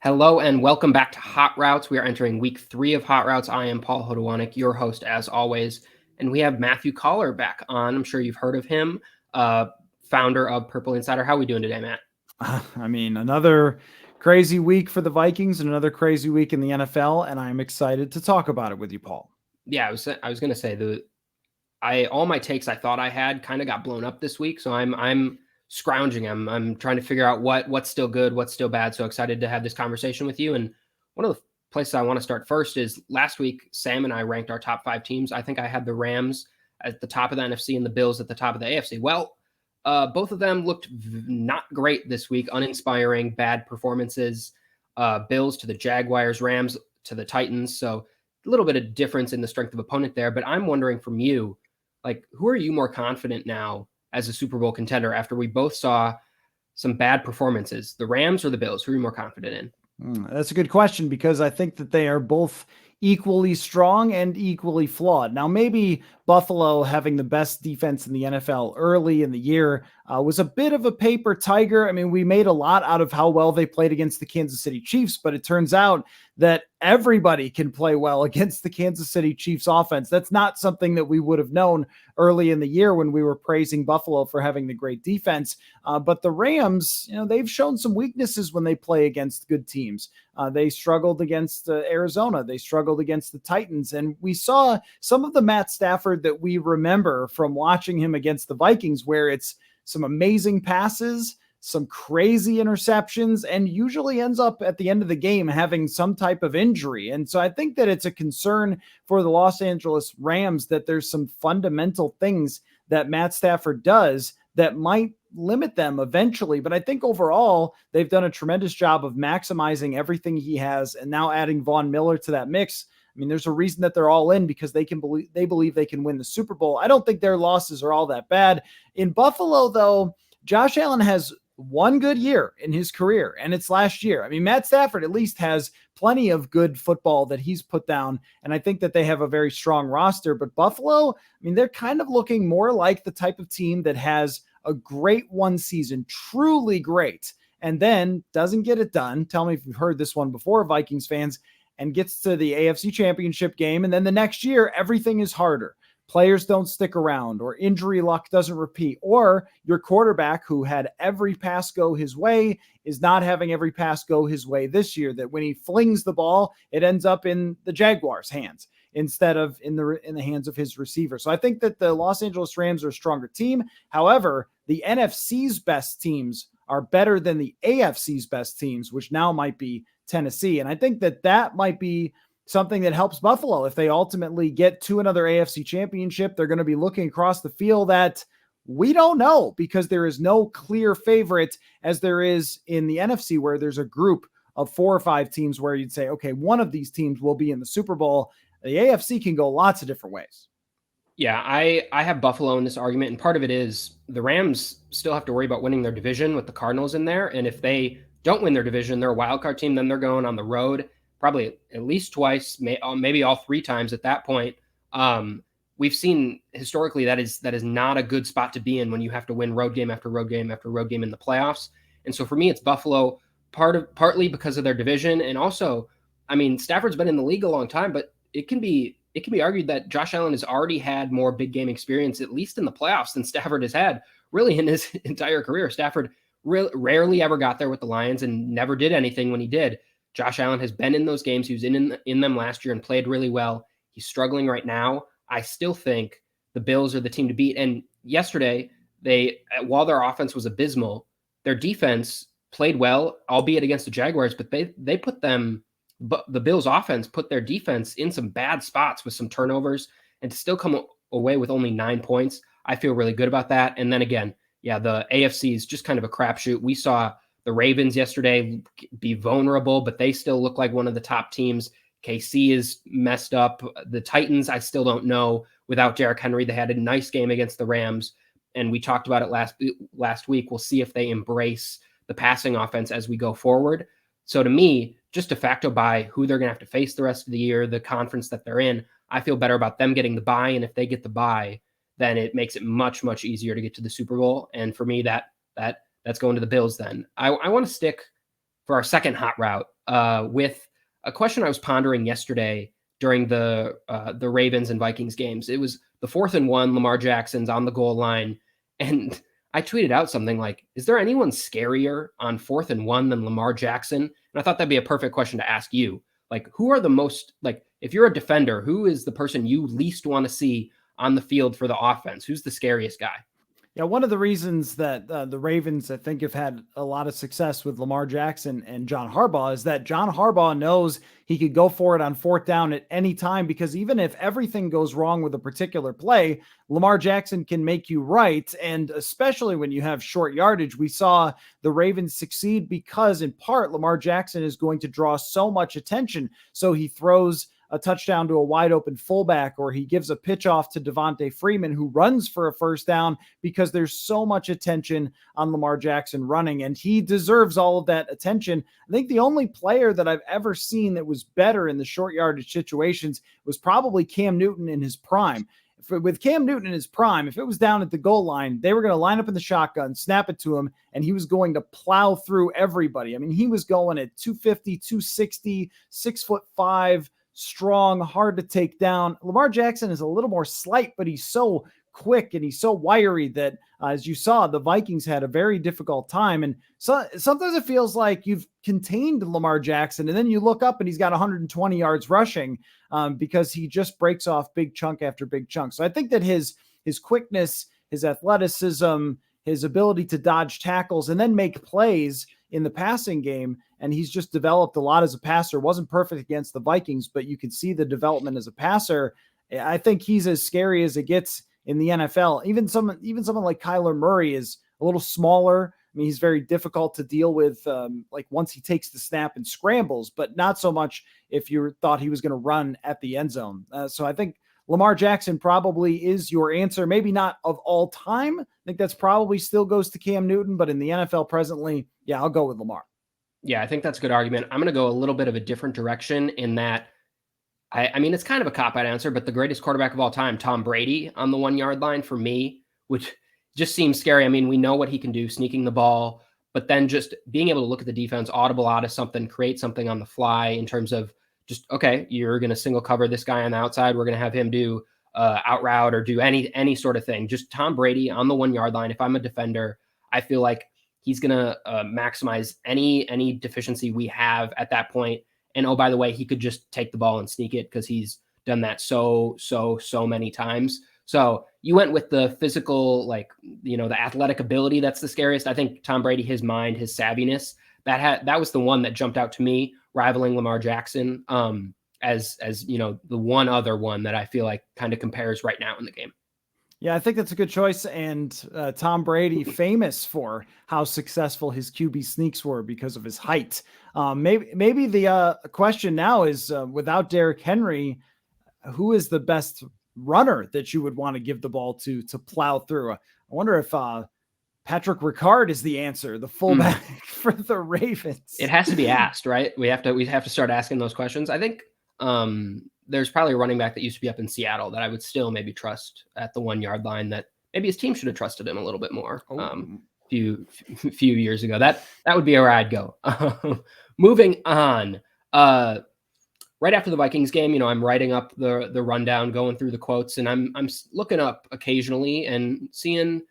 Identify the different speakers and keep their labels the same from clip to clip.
Speaker 1: Hello and welcome back to Hot Routes. We are entering week 3 of Hot Routes. I am Paul Hodowanic, your host as always. And we have Matthew Coller back on. I'm sure you've heard of him, founder of Purple Insider. How are we doing today, Matt?
Speaker 2: Another crazy week for the Vikings and another crazy week in the NFL, and I'm excited to talk about it with you, Paul.
Speaker 1: Yeah, I was going to say all my takes I thought I had kind of got blown up this week, so I'm scrounging. I'm trying to figure out what's still good, what's still bad. So excited to have this conversation with you. And one of the places I want to start first is last week Sam and I ranked our top 5 teams. I think I had the Rams at the top of the NFC and the Bills at the top of the AFC. Well, both of them looked not great this week, uninspiring, bad performances. Bills to the Jaguars, Rams to the Titans. So a little bit of difference in the strength of opponent there. But I'm wondering from you, like, who are you more confident now as a Super Bowl contender after we both saw some bad performances? The Rams or the Bills? Who are you more confident in?
Speaker 2: That's a good question because I think that they are both equally strong and equally flawed. Now, maybe Buffalo having the best defense in the NFL early in the year was a bit of a paper tiger. I mean, we made a lot out of how well they played against the Kansas City Chiefs, but it turns out that everybody can play well against the Kansas City Chiefs offense. That's not something that we would have known early in the year when we were praising Buffalo for having the great defense. But the Rams, they've shown some weaknesses when they play against good teams. They struggled against Arizona. They struggled against the Titans. And we saw some of the Matt Stafford that we remember from watching him against the Vikings, where it's some amazing passes, some crazy interceptions, and usually ends up at the end of the game having some type of injury. And so I think that it's a concern for the Los Angeles Rams that there's some fundamental things that Matt Stafford does that might limit them eventually. But I think overall, they've done a tremendous job of maximizing everything he has and now adding Von Miller to that mix. I mean, there's a reason that they're all in because they believe they can win the Super Bowl. I don't think their losses are all that bad. In Buffalo, though, Josh Allen has one good year in his career, and it's last year. I mean, Matt Stafford at least has plenty of good football that he's put down, and I think that they have a very strong roster. But Buffalo, I mean, they're kind of looking more like the type of team that has a great one season, truly great, and then doesn't get it done. Tell me if you've heard this one before, Vikings fans, and gets to the AFC Championship game, and then the next year, everything is harder. Players don't stick around, or injury luck doesn't repeat, or your quarterback who had every pass go his way is not having every pass go his way this year, that when he flings the ball, it ends up in the Jaguars' hands instead of in the hands of his receiver. So I think that the Los Angeles Rams are a stronger team. However, the NFC's best teams are better than the AFC's best teams, which now might be Tennessee. And I think that might be something that helps Buffalo. If they ultimately get to another AFC championship, they're going to be looking across the field that we don't know, because there is no clear favorite as there is in the NFC, where there's a group of 4 or 5 teams where you'd say, okay, one of these teams will be in the Super Bowl. The AFC can go lots of different ways.
Speaker 1: Yeah, I have Buffalo in this argument, and part of it is the Rams still have to worry about winning their division with the Cardinals in there, and if they don't win their division, they're a wild card team, then they're going on the road probably at least twice, maybe all 3 times at that point. We've seen historically that is not a good spot to be in when you have to win road game after road game after road game in the playoffs. And so for me, it's Buffalo partly because of their division, and also, I mean, Stafford's been in the league a long time, but it can be argued that Josh Allen has already had more big game experience, at least in the playoffs, than Stafford has had really in his entire career. Stafford rarely ever got there with the Lions and never did anything when he did. Josh Allen has been in those games. He was in them last year and played really well. He's struggling right now. I still think the Bills are the team to beat. And yesterday, while their offense was abysmal, their defense played well, albeit against the Jaguars, but the Bills offense put their defense in some bad spots with some turnovers, and to still come away with only 9 points, I feel really good about that. And then again, yeah, the AFC is just kind of a crapshoot. We saw the Ravens yesterday be vulnerable, but they still look like one of the top teams. KC is messed up. The Titans, I still don't know. Without Derrick Henry, they had a nice game against the Rams, and we talked about it last week. We'll see if they embrace the passing offense as we go forward. So to me, just de facto by who they're going to have to face the rest of the year, the conference that they're in, I feel better about them getting the bye. And if they get the bye, then it makes it much, much easier to get to the Super Bowl. And for me, that's going to the Bills then. I want to stick for our second hot route with a question I was pondering yesterday during the Ravens and Vikings games. It was the 4th and 1. Lamar Jackson's on the goal line, and I tweeted out something like, "Is there anyone scarier on 4th and 1 than Lamar Jackson?" And I thought that'd be a perfect question to ask you. Like, who are the most, like, if you're a defender, who is the person you least want to see on the field for the offense? Who's the scariest guy?
Speaker 2: Yeah, one of the reasons that the Ravens, I think, have had a lot of success with Lamar Jackson and John Harbaugh is that John Harbaugh knows he could go for it on 4th down at any time, because even if everything goes wrong with a particular play, Lamar Jackson can make you right. And especially when you have short yardage, we saw the Ravens succeed because, in part, Lamar Jackson is going to draw so much attention. So he throws a touchdown to a wide open fullback, or he gives a pitch off to Devontae Freeman, who runs for a 1st down, because there's so much attention on Lamar Jackson running, and he deserves all of that attention. I think the only player that I've ever seen that was better in the short yardage situations was probably Cam Newton in his prime. With Cam Newton in his prime, if it was down at the goal line, they were going to line up in the shotgun, snap it to him, and he was going to plow through everybody. I mean, he was going at 250, 260, 6'5", strong, hard to take down. Lamar Jackson is a little more slight, but he's so quick and he's so wiry that, as you saw, the Vikings had a very difficult time. And so sometimes it feels like you've contained Lamar Jackson, and then you look up and he's got 120 yards rushing because he just breaks off big chunk after big chunk. So I think that his quickness, his athleticism, his ability to dodge tackles and then make plays in the passing game, and he's just developed a lot as a passer. Wasn't perfect against the Vikings, but you could see the development as a passer. I think he's as scary as it gets in the NFL. Even someone like Kyler Murray is a little smaller. I mean, he's very difficult to deal with, like once he takes the snap and scrambles, but not so much if you thought he was going to run at the end zone. So I think Lamar Jackson probably is your answer. Maybe not of all time. I think that's probably still goes to Cam Newton, but in the NFL presently, yeah, I'll go with Lamar.
Speaker 1: Yeah, I think that's a good argument. I'm going to go a little bit of a different direction in that, I mean, it's kind of a cop-out answer, but the greatest quarterback of all time, Tom Brady, on the 1 yard line for me, which just seems scary. I mean, we know what he can do, sneaking the ball, but then just being able to look at the defense, audible out of something, create something on the fly in terms of just, okay, you're going to single cover this guy on the outside. We're going to have him do out route or do any sort of thing. Just Tom Brady on the 1 yard line. If I'm a defender, I feel like he's going to maximize any deficiency we have at that point. And oh, by the way, he could just take the ball and sneak it because he's done that so many times. So you went with the physical, like, the athletic ability. That's the scariest. I think Tom Brady, his mind, his savviness, that was the one that jumped out to me, rivaling Lamar Jackson as the one other one that I feel like kind of compares right now in the game.
Speaker 2: Yeah, I think that's a good choice. And Tom Brady, famous for how successful his QB sneaks were because of his height. Maybe the question now is, without Derrick Henry, who is the best runner that you would want to give the ball to plow through? I wonder if Patrick Ricard is the answer, the fullback for the Ravens.
Speaker 1: It has to be asked, right? We have to start asking those questions. I think there's probably a running back that used to be up in Seattle that I would still maybe trust at the 1 yard line, that maybe his team should have trusted him a little bit more few years ago. That would be where I'd go. Moving on. Right after the Vikings game, I'm writing up the rundown, going through the quotes, and I'm looking up occasionally and seeing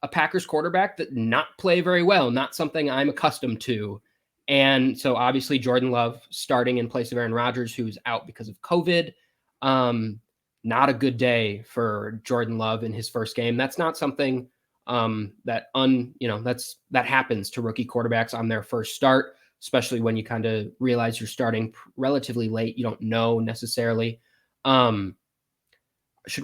Speaker 1: a Packers quarterback that not play very well, not something I'm accustomed to. And so obviously Jordan Love starting in place of Aaron Rodgers, who's out because of COVID. Not a good day for Jordan Love in his first game. That's not something that happens to rookie quarterbacks on their first start, especially when you kind of realize you're starting relatively late. You don't know necessarily. Should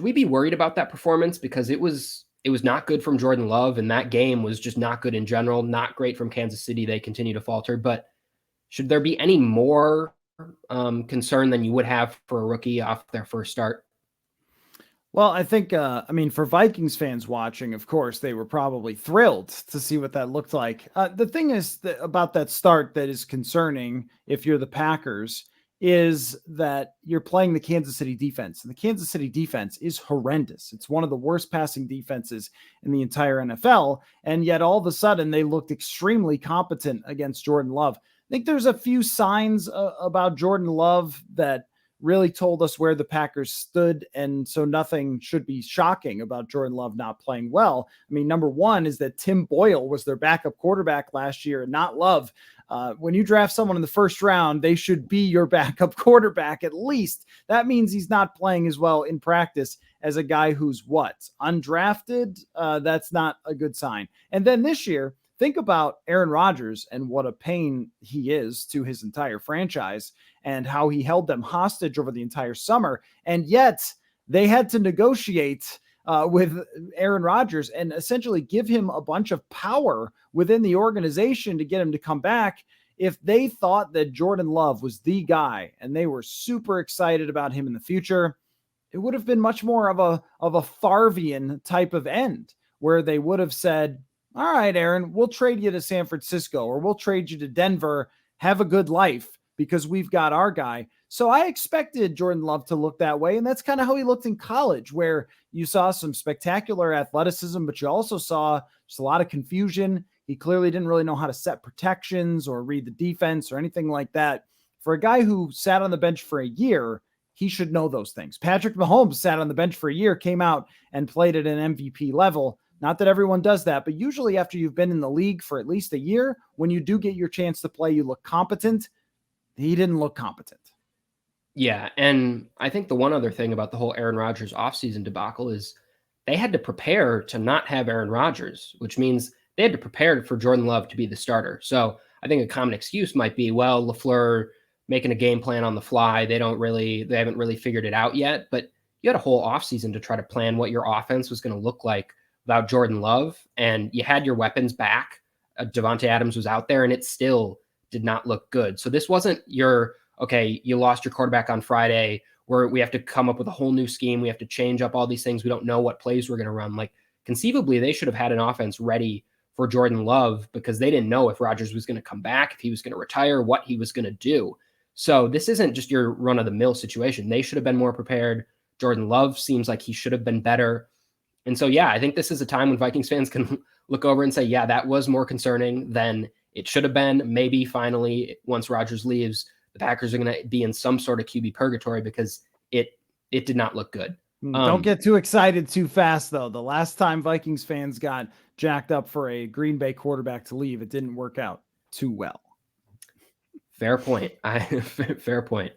Speaker 1: we be worried about that performance? Because it was not good from Jordan Love, and that game was just not good in general. Not great from Kansas City. They continue to falter. But should there be any more concern than you would have for a rookie off their first start?
Speaker 2: Well, I think, for Vikings fans watching, of course, they were probably thrilled to see what that looked like. The thing is about that start that is concerning, if you're the Packers, is that you're playing the Kansas City defense. And the Kansas City defense is horrendous. It's one of the worst passing defenses in the entire NFL. And yet all of a sudden they looked extremely competent against Jordan Love. think there's a few signs about Jordan Love that really told us where the Packers stood. And so nothing should be shocking about Jordan Love not playing well. I mean, number one is that Tim Boyle was their backup quarterback last year and not Love. When you draft someone in the first round, they should be your backup quarterback at least. That means he's not playing as well in practice as a guy who's undrafted. That's not a good sign. And then this year, think about Aaron Rodgers and what a pain he is to his entire franchise and how he held them hostage over the entire summer. And yet they had to negotiate with Aaron Rodgers and essentially give him a bunch of power within the organization to get him to come back. If they thought that Jordan Love was the guy and they were super excited about him in the future, it would have been much more of a Favrean type of end where they would have said, all right, Aaron, we'll trade you to San Francisco or we'll trade you to Denver. Have a good life because we've got our guy. So I expected Jordan Love to look that way. And that's kind of how he looked in college, where you saw some spectacular athleticism, but you also saw just a lot of confusion. He clearly didn't really know how to set protections or read the defense or anything like that. For a guy who sat on the bench for a year, he should know those things. Patrick Mahomes sat on the bench for a year, came out and played at an MVP level. Not that everyone does that, but usually after you've been in the league for at least a year, when you do get your chance to play, you look competent. He didn't look competent.
Speaker 1: Yeah, and I think the one other thing about the whole Aaron Rodgers offseason debacle is they had to prepare to not have Aaron Rodgers, which means they had to prepare for Jordan Love to be the starter. So I think a common excuse might be, well, LaFleur making a game plan on the fly. They haven't really figured it out yet, but you had a whole offseason to try to plan what your offense was going to look like without Jordan Love, and you had your weapons back. Devontae Adams was out there, and it still did not look good. So this wasn't you lost your quarterback on Friday, where we have to come up with a whole new scheme. We have to change up all these things. We don't know what plays we're going to run. Like, conceivably, they should have had an offense ready for Jordan Love because they didn't know if Rodgers was going to come back, if he was going to retire, what he was going to do. So this isn't just your run-of-the-mill situation. They should have been more prepared. Jordan Love seems like he should have been better. And so, yeah, I think this is a time when Vikings fans can look over and say, yeah, that was more concerning than it should have been. Maybe finally, once Rodgers leaves, the Packers are going to be in some sort of QB purgatory because it did not look good.
Speaker 2: Don't get too excited too fast, though. The last time Vikings fans got jacked up for a Green Bay quarterback to leave, it didn't work out too well.
Speaker 1: Fair point. Fair point.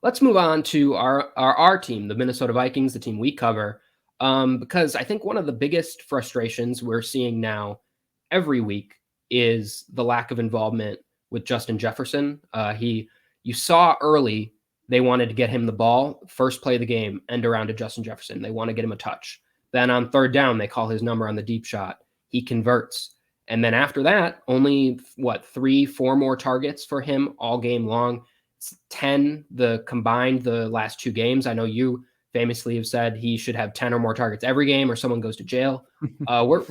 Speaker 1: Let's move on to our team, the Minnesota Vikings, the team we cover. Because I think one of the biggest frustrations we're seeing now every week is the lack of involvement with Justin Jefferson. You saw early they wanted to get him the ball, first play of the game, end around to Justin Jefferson. They want to get him a touch. Then on third down, they call his number on the deep shot. He converts. And then after that, only 3-4 more targets for him all game long. It's 10 the last two games. I know you famously have said he should have 10 or more targets every game or someone goes to jail. We're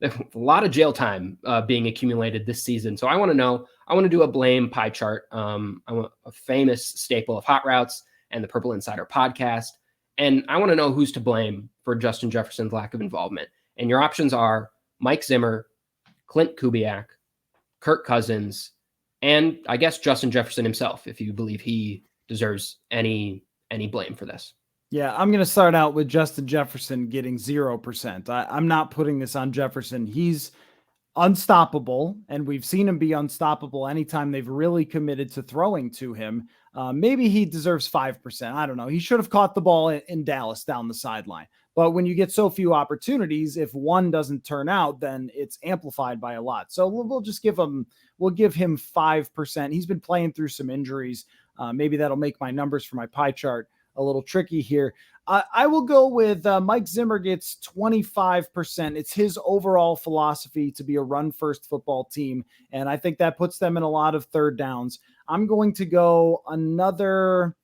Speaker 1: a lot of jail time being accumulated this season. So I want to do a blame pie chart. I'm a famous staple of Hot Routes and the Purple Insider podcast. And I want to know who's to blame for Justin Jefferson's lack of involvement. And your options are Mike Zimmer, Clint Kubiak, Kirk Cousins, and I guess Justin Jefferson himself, if you believe he deserves any blame for this.
Speaker 2: Yeah, I'm going to start out with Justin Jefferson getting 0%. I'm not putting this on Jefferson. He's unstoppable, and we've seen him be unstoppable anytime they've really committed to throwing to him. Maybe he deserves 5%. I don't know. He should have caught the ball in Dallas down the sideline. But when you get so few opportunities, if one doesn't turn out, then it's amplified by a lot. So we'll give him 5%. He's been playing through some injuries. Maybe that'll make my numbers for my pie chart a little tricky here. I will go with Mike Zimmer gets 25%. It's his overall philosophy to be a run-first football team, and I think that puts them in a lot of third downs. I'm going to go another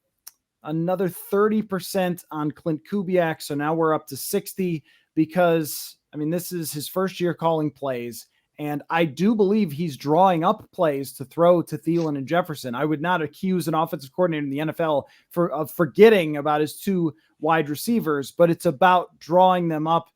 Speaker 2: 30% on Clint Kubiak, so now we're up to 60 because, this is his first year calling plays, and I do believe he's drawing up plays to throw to Thielen and Jefferson. I would not accuse an offensive coordinator in the NFL of forgetting about his two wide receivers, but it's about drawing them up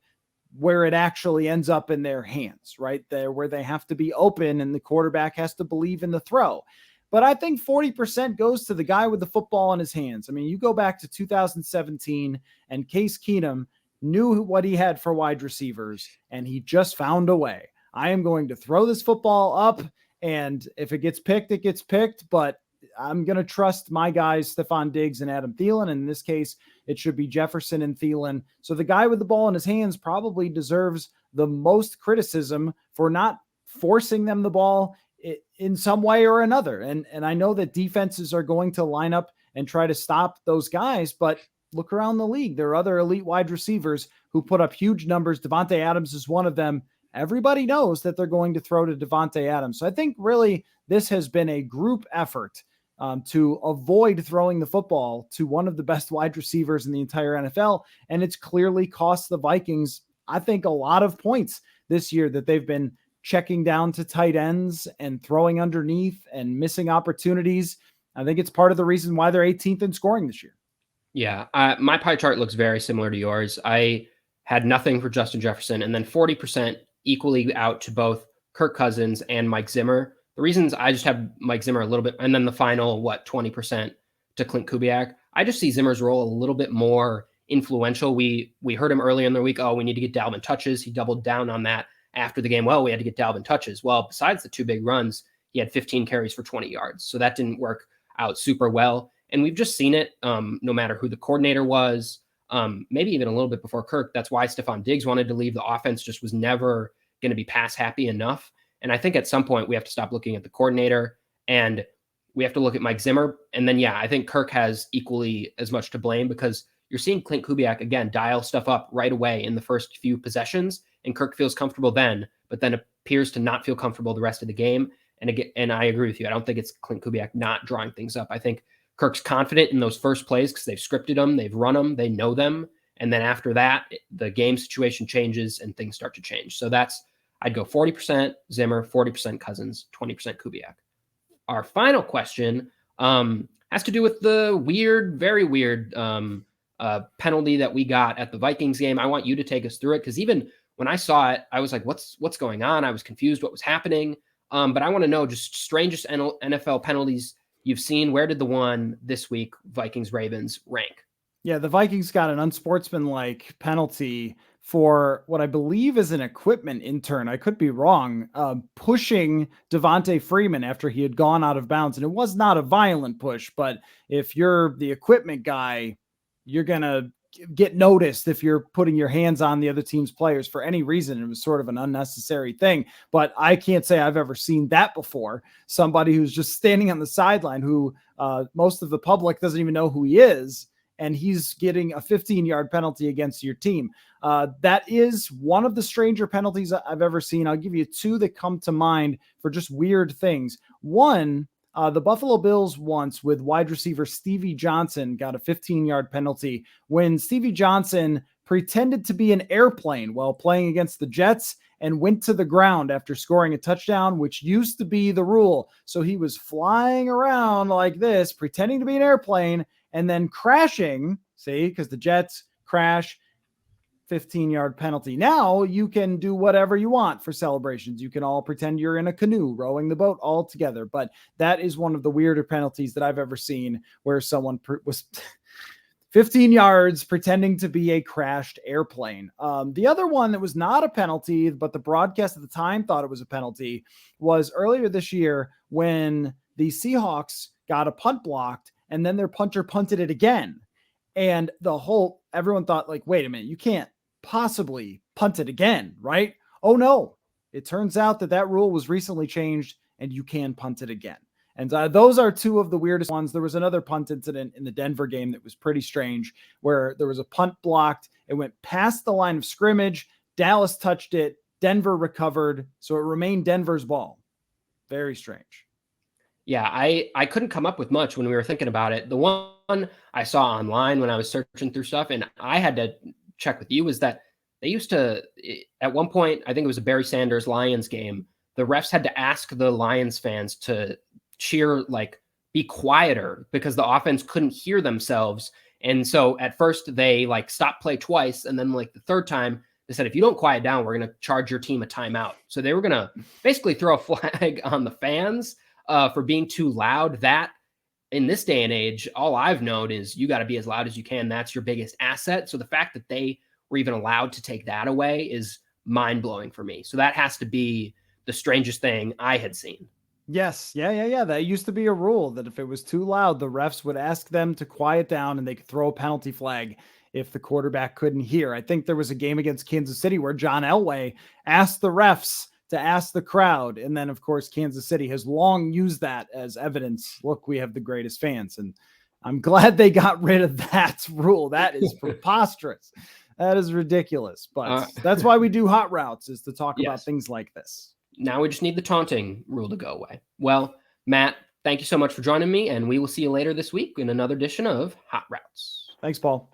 Speaker 2: where it actually ends up in their hands, right there, where they have to be open and the quarterback has to believe in the throw. But I think 40% goes to the guy with the football in his hands. I mean, you go back to 2017 and Case Keenum knew what he had for wide receivers, and he just found a way. I am going to throw this football up, and if it gets picked, it gets picked, but I'm going to trust my guys, Stephon Diggs and Adam Thielen. And in this case, it should be Jefferson and Thielen. So the guy with the ball in his hands probably deserves the most criticism for not forcing them the ball in some way or another. And I know that defenses are going to line up and try to stop those guys, but look around the league. There are other elite wide receivers who put up huge numbers. Davante Adams is one of them. Everybody knows that they're going to throw to Davante Adams. So I think really this has been a group effort to avoid throwing the football to one of the best wide receivers in the entire NFL. And it's clearly cost the Vikings, I think, a lot of points this year that they've been checking down to tight ends and throwing underneath and missing opportunities. I think it's part of the reason why they're 18th in scoring this year.
Speaker 1: Yeah, my pie chart looks very similar to yours. I had nothing for Justin Jefferson, and then 40% equally out to both Kirk Cousins and Mike Zimmer. The reasons I just have Mike Zimmer a little bit, and then the final, 20% to Clint Kubiak. I just see Zimmer's role a little bit more influential. We heard him earlier in the week, we need to get Dalvin touches. He doubled down on that after the game. Well, we had to get Dalvin touches. Well, besides the two big runs, he had 15 carries for 20 yards. So that didn't work out super well. And we've just seen it no matter who the coordinator was, maybe even a little bit before Kirk. That's why Stephon Diggs wanted to leave. The offense just was never going to be pass happy enough. And I think at some point we have to stop looking at the coordinator and we have to look at Mike Zimmer. And then, I think Kirk has equally as much to blame because you're seeing Clint Kubiak, again, dial stuff up right away in the first few possessions. And Kirk feels comfortable then, but then appears to not feel comfortable the rest of the game. And again, and I agree with you. I don't think it's Clint Kubiak not drawing things up. I think Kirk's confident in those first plays because they've scripted them, they've run them, they know them. And then after that, the game situation changes and things start to change. So I'd go 40% Zimmer, 40% Cousins, 20% Kubiak. Our final question has to do with the very weird penalty that we got at the Vikings game. I want you to take us through it because even when I saw it, I was like, what's going on? I was confused what was happening. But I want to know just strangest NFL penalties you've seen. Where did the one this week, Vikings-Ravens, rank?
Speaker 2: Yeah, the Vikings got an unsportsmanlike penalty for what I believe is an equipment intern. I could be wrong, pushing Devontae Freeman after he had gone out of bounds. And it was not a violent push, but if you're the equipment guy, you're going to get noticed if you're putting your hands on the other team's players for any reason. It was sort of an unnecessary thing, but I can't say I've ever seen that before. Somebody who's just standing on the sideline who most of the public doesn't even know who he is, and he's getting a 15-yard penalty against your team. That is one of the stranger penalties I've ever seen. I'll give you two that come to mind for just weird things. One, the Buffalo Bills once with wide receiver Stevie Johnson got a 15-yard penalty when Stevie Johnson pretended to be an airplane while playing against the Jets and went to the ground after scoring a touchdown, which used to be the rule. So he was flying around like this, pretending to be an airplane and then crashing, because the Jets crash, 15-yard penalty. Now you can do whatever you want for celebrations. You can all pretend you're in a canoe rowing the boat all together. But that is one of the weirder penalties that I've ever seen where someone was 15 yards pretending to be a crashed airplane. The other one that was not a penalty, but the broadcast at the time thought it was a penalty, was earlier this year when the Seahawks got a punt blocked and then their punter punted it again. And everyone thought wait a minute, you can't possibly punt it again, right? Oh no, it turns out that rule was recently changed and you can punt it again. And those are two of the weirdest ones. There was another punt incident in the Denver game that was pretty strange where there was a punt blocked. It went past the line of scrimmage. Dallas touched it. Denver recovered. So it remained Denver's ball. Very strange.
Speaker 1: Yeah, I couldn't come up with much when we were thinking about it. The one I saw online when I was searching through stuff, and I had to check with you, was that they used to, at one point, I think it was a Barry Sanders Lions game, the refs had to ask the Lions fans to cheer, be quieter because the offense couldn't hear themselves. And so at first they stopped play twice. And then the third time They said, if you don't quiet down, we're going to charge your team a timeout. So they were going to basically throw a flag on the fans for being too loud. That in this day and age, all I've known is you got to be as loud as you can. That's your biggest asset. So the fact that they were even allowed to take that away is mind blowing for me. So that has to be the strangest thing I had seen.
Speaker 2: Yes. Yeah. That used to be a rule that if it was too loud, the refs would ask them to quiet down and they could throw a penalty flag if the quarterback couldn't hear. I think there was a game against Kansas City where John Elway asked the refs to ask the crowd. And then, of course, Kansas City has long used that as evidence. Look, we have the greatest fans. And I'm glad they got rid of that rule. That is preposterous. That is ridiculous. But that's why we do Hot Routes, is to talk about things like this.
Speaker 1: Now we just need the taunting rule to go away. Well, Matt, thank you so much for joining me, and we will see you later this week in another edition of Hot Routes.
Speaker 2: Thanks, Paul.